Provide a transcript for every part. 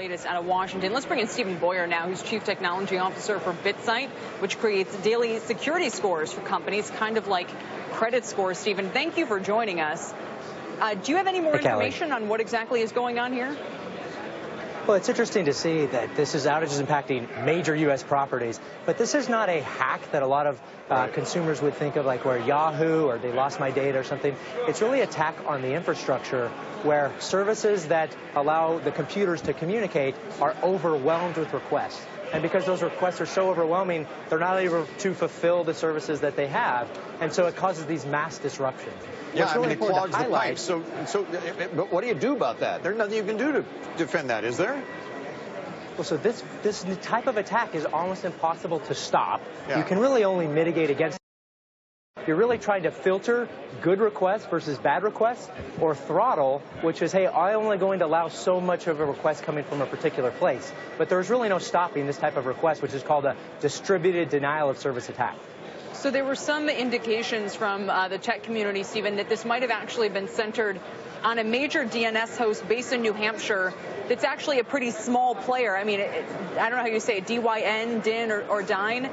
latest out of Washington. Let's bring in Stephen Boyer now, who's Chief Technology Officer for BitSight, which creates daily security scores for companies, kind of like credit scores. Stephen, thank you for joining us. Do you have any more information on what exactly is going on here? Well, it's interesting to see that this is outages impacting major U.S. properties, but this is not a hack that a lot of consumers would think of, like where Yahoo or they lost my data or something. It's really an attack on the infrastructure where services that allow the computers to communicate are overwhelmed with requests. And because those requests are so overwhelming, they're not able to fulfill the services that they have. And so it causes these mass disruptions. Yeah, I mean, it clogs the pipes. So, but what do you do about that? There's nothing you can do to defend that, is there? Well, so this type of attack is almost impossible to stop. Yeah. You can really only mitigate against it. You're really trying to filter good requests versus bad requests, or throttle, which is, hey, I'm only going to allow so much of a request coming from a particular place. But there's really no stopping this type of request, which is called a distributed denial of service attack. So there were some indications from the tech community, Stephen, that this might have actually been centered on a major DNS host based in New Hampshire that's actually a pretty small player. I mean, I don't know how you say it, DYN, DIN, or DINE.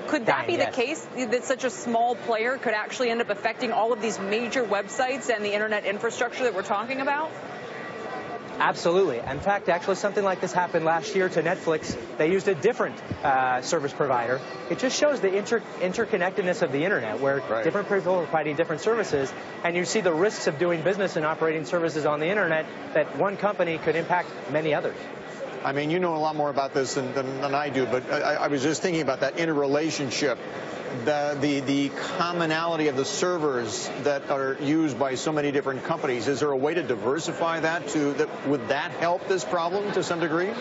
Could that be the case, that such a small player could actually end up affecting all of these major websites and the internet infrastructure that we're talking about? Absolutely. In fact, actually something like this happened last year to Netflix. They used a different service provider. It just shows the interconnectedness of the internet, where different people are providing different services, and you see the risks of doing business and operating services on the internet, that one company could impact many others. I mean, you know a lot more about this than I do, but I was just thinking about that interrelationship, the commonality of the servers that are used by so many different companies. Is there a way to diversify that? Would that help this problem to some degree?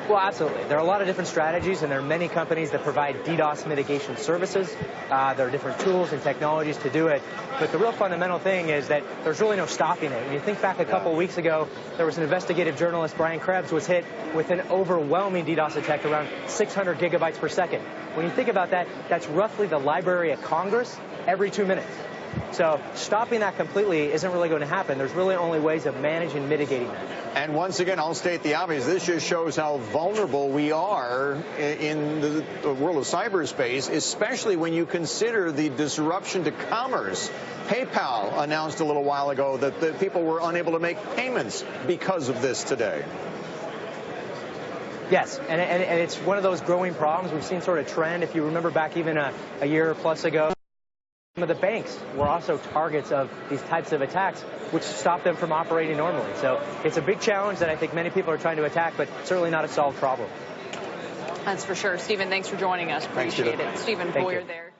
Well, absolutely. There are a lot of different strategies, and there are many companies that provide DDoS mitigation services. There are different tools and technologies to do it. But the real fundamental thing is that there's really no stopping it. When you think back a couple weeks ago, there was an investigative journalist, Brian Krebs, was hit with an overwhelming DDoS attack around 600 gigabytes per second. When you think about that, that's roughly the Library of Congress every 2 minutes. So stopping that completely isn't really going to happen. There's really only ways of managing and mitigating that. And once again, I'll state the obvious. This just shows how vulnerable we are in the world of cyberspace, especially when you consider the disruption to commerce. PayPal announced a little while ago that the people were unable to make payments because of this today. Yes, and it's one of those growing problems. We've seen sort of trend. If you remember back even a year plus ago, some of the banks were also targets of these types of attacks, which stopped them from operating normally. So it's a big challenge that I think many people are trying to attack, but certainly not a solved problem. That's for sure. Stephen, thanks for joining us. Appreciate it. Stephen Boyer there.